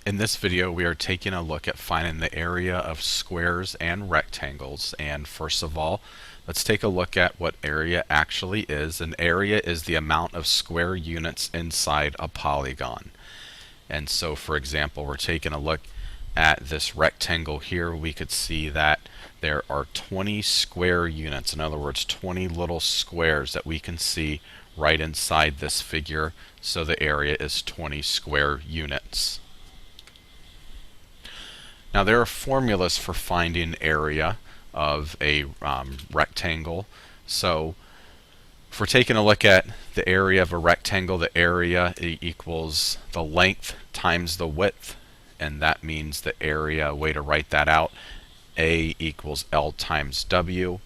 In this video, we are taking a look at finding the area of squares and rectangles. And first of all, let's take a look at what area actually is. An area is the amount of square units inside a polygon. And so, for example, we're taking a look at this rectangle here. We could see that there are 20 square units. In other words, 20 little squares that we can see right inside this figure. So the area is 20 square units. Now there are formulas for finding area of a rectangle. So if we're taking a look at the area of a rectangle, the area equals the length times the width, and that means the area, way to write that out, A equals L times W.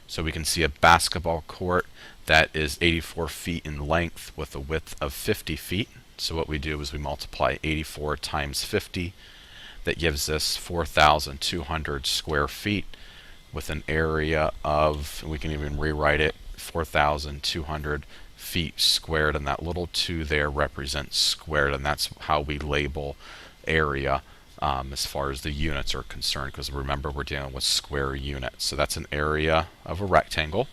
So we can see a basketball court that is 84 feet in length with a width of 50 feet. So what we do is we multiply 84 times 50. That gives us 4,200 square feet with an area of, we can even rewrite it, 4,200 feet squared, and that little 2 there represents squared, and that's how we label area as far as the units are concerned, because remember, we're dealing with square units. So that's an area of a rectangle.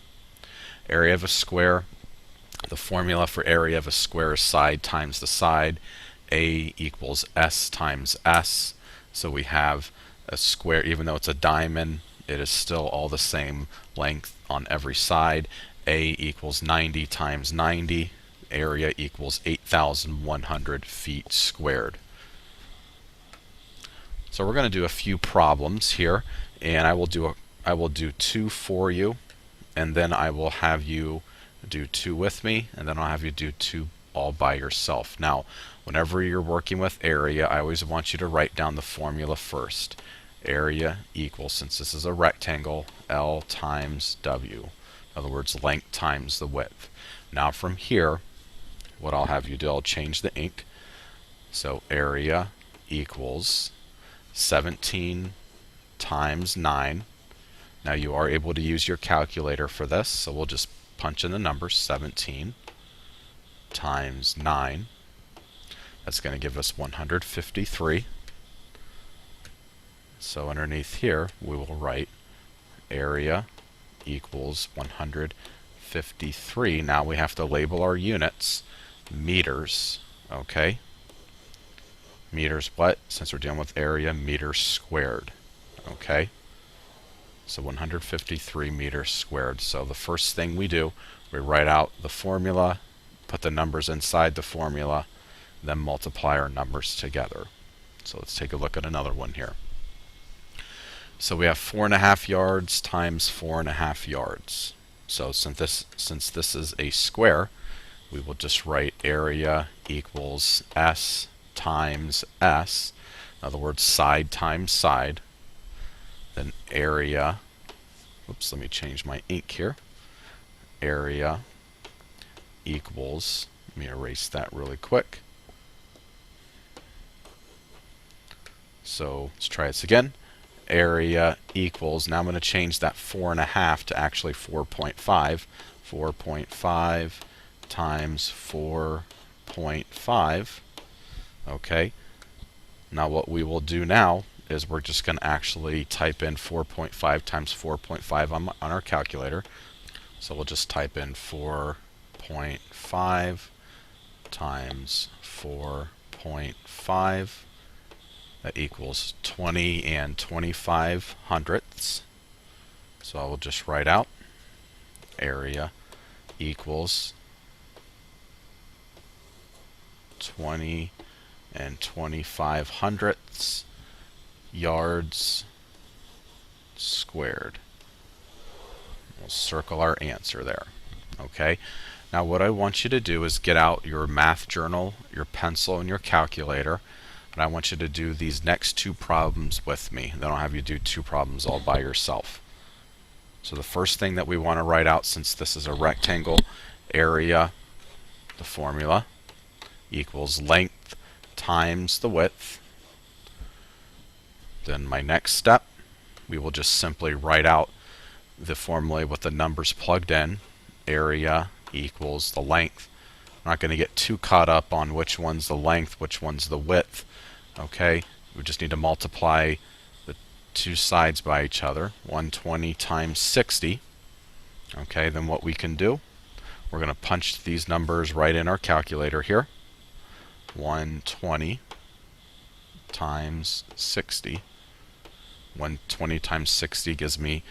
Area of a square, the formula for area of a square is side times the side. A equals S times S. So we have a square, even though it's a diamond, it is still all the same length on every side. A equals 90 times 90. Area equals 8,100 feet squared. So we're going to do a few problems here, and I will do 2 for you, and then I will have you do 2 with me, and then I'll have you do 2 all by yourself. Now, whenever you're working with area, I always want you to write down the formula first. Area equals, since this is a rectangle, L times W. In other words, length times the width. Now from here, what I'll have you do, I'll change the ink. So area equals 17 times 9. Now you are able to use your calculator for this, so we'll just punch in the numbers. 17 times 9. That's going to give us 153. So underneath here, we will write area equals 153. Now we have to label our units meters. Okay? Meters what? Since we're dealing with area, meters squared. Okay? So 153 meters squared. So the first thing we do, we write out the formula, put the numbers inside the formula, then multiply our numbers together. So let's take a look at another one here. So we have 4.5 yards times 4.5 yards. So since this is a square, we will just write area equals S times S. In other words, side times side. Then area, oops, let me change my ink here. Area equals, let me erase that really quick. So let's try this again. Area equals, now I'm going to change that 4.5 to actually 4.5. 4.5 times 4.5. Okay. Now what we will do now is we're just going to actually type in 4.5 times 4.5 on our calculator. So we'll just type in 4.5 times 4.5. That equals 20 and 25 hundredths. So I will just write out area equals 20 and 25 hundredths yards squared. We'll circle our answer there. Okay. Now what I want you to do is get out your math journal, your pencil, and your calculator. And I want you to do these next 2 problems with me. Then I'll have you do 2 problems all by yourself. So the first thing that we want to write out, since this is a rectangle, area, the formula, equals length times the width. Then my next step, we will just simply write out the formula with the numbers plugged in. Area equals the length. I'm not going to get too caught up on which one's the length, which one's the width. Okay, we just need to multiply the two sides by each other. 120 times 60. Okay, then what we can do, we're going to punch these numbers right in our calculator here. 120 times 60. 120 times 60 gives me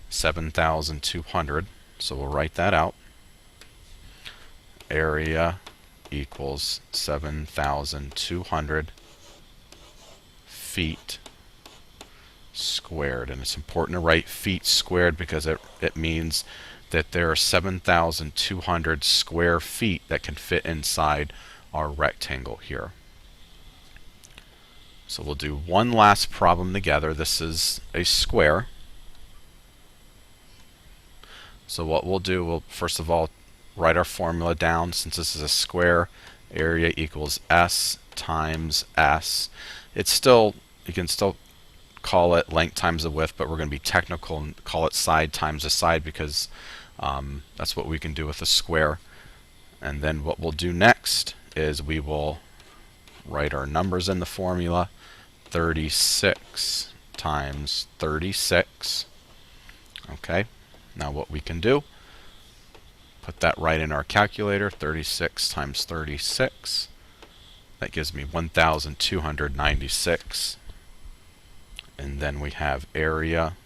7,200. So we'll write that out. Area equals 7,200 feet squared. And it's important to write feet squared because it means that there are 7,200 square feet that can fit inside our rectangle here. So we'll do one last problem together. This is a square. So what we'll do, we'll first of all write our formula down. Since this is a square, area equals S times S. It's still, you can still call it length times the width, but we're going to be technical and call it side times the side because that's what we can do with a square. And then what we'll do next is we will write our numbers in the formula. 36 times 36. Okay, now what we can do, put that right in our calculator. 36 times 36. That gives me 1,296. And then we have area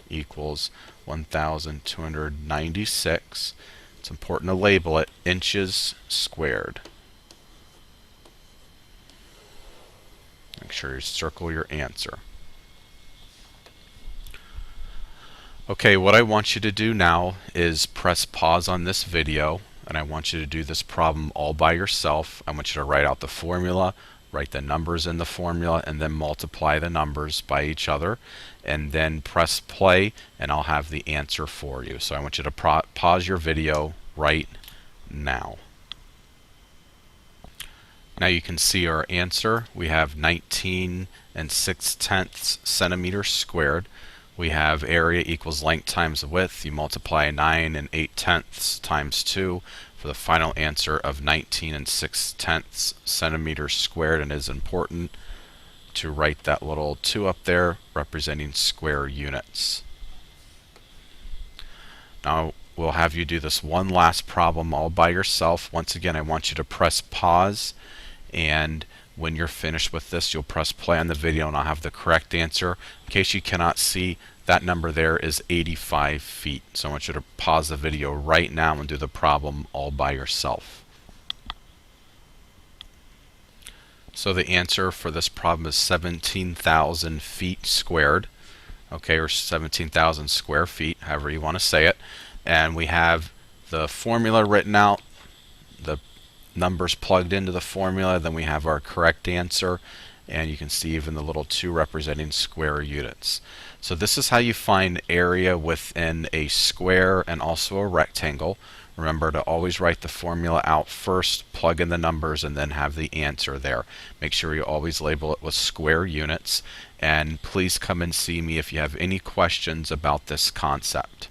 equals 1,296. It's important to label it inches squared. Make sure you circle your answer. Okay, what I want you to do now is press pause on this video, and I want you to do this problem all by yourself. I want you to write out the formula, write the numbers in the formula, and then multiply the numbers by each other, and then press play, and I'll have the answer for you. So I want you to pause your video right now. Now you can see our answer. We have 19 6/10 centimeters squared. We have area equals length times width. You multiply 9 8/10 times 2 for the final answer of 19 6/10 centimeters squared. And it is important to write that little 2 up there representing square units. Now we'll have you do this one last problem all by yourself. Once again, I want you to press pause, and when you're finished with this, you'll press play on the video and I'll have the correct answer. In case you cannot see, that number there is 85 feet. So I want you to pause the video right now and do the problem all by yourself. So the answer for this problem is 17,000 feet squared. Okay, or 17,000 square feet, however you want to say it. And we have the formula written out, the numbers plugged into the formula, then we have our correct answer, and you can see even the little 2 representing square units. So this is how you find area within a square and also a rectangle. Remember to always write the formula out first, plug in the numbers, and then have the answer there. Make sure you always label it with square units, and please come and see me if you have any questions about this concept.